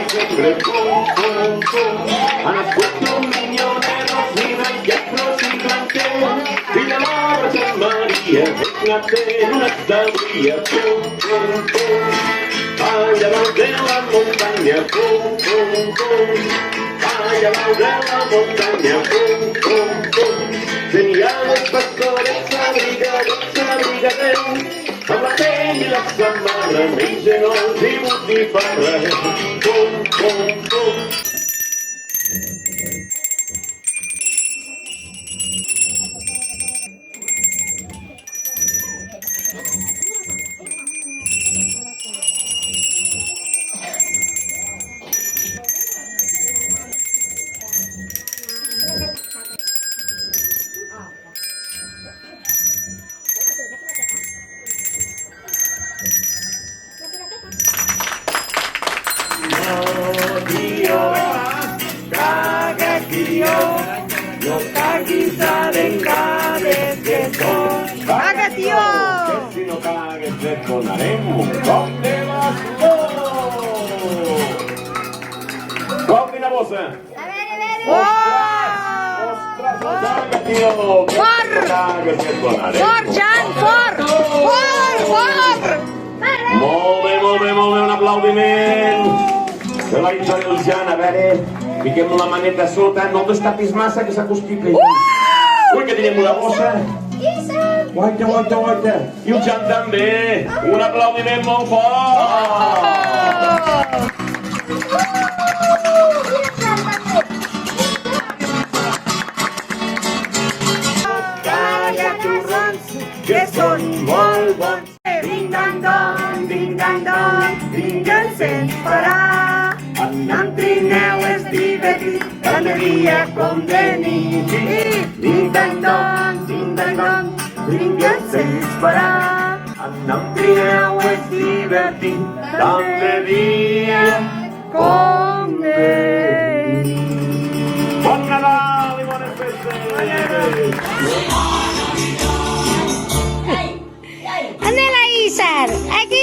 diciembre, pum, pum, pum. Han nascusto un niño de rosina y afros y plantel. Si la barra San María, fíjate en una estadía, pum, pum, pum. Vaya los de la montaña, pum, pum, pum. Vaya los de la montaña, pum, pum, pum. Señales, pastores, abrigadero. Hablaste y la samara me llenó de butifarra. Pum, pum, pum. No caguisa de ¡Caga, tío! Que si no cagues detonaremos un montón de basura. Compri la voz. Ostras, caga, tío. Que si no cagues detonaremos. Move, un aplaudiment. Se la Isabel Luciana, a veure, fiquem la maneta sota, no t'estapis massa que s'acostipi. Ui, que tenim una bossa. Guaita. I el Jan també. Un aplaudiment molt fort. Calla turrons, que són molt bons. Ding-dang-dong, vingue'ns ens farà. Anant trineu és divertit, tant de dia com de nit. Ding-dang-dong, vingue'ns ens farà. Anant trineu és divertit, tant de dia Com de nit. Bon Nadal i bones festes! ¿Dónde la Isar? Aquí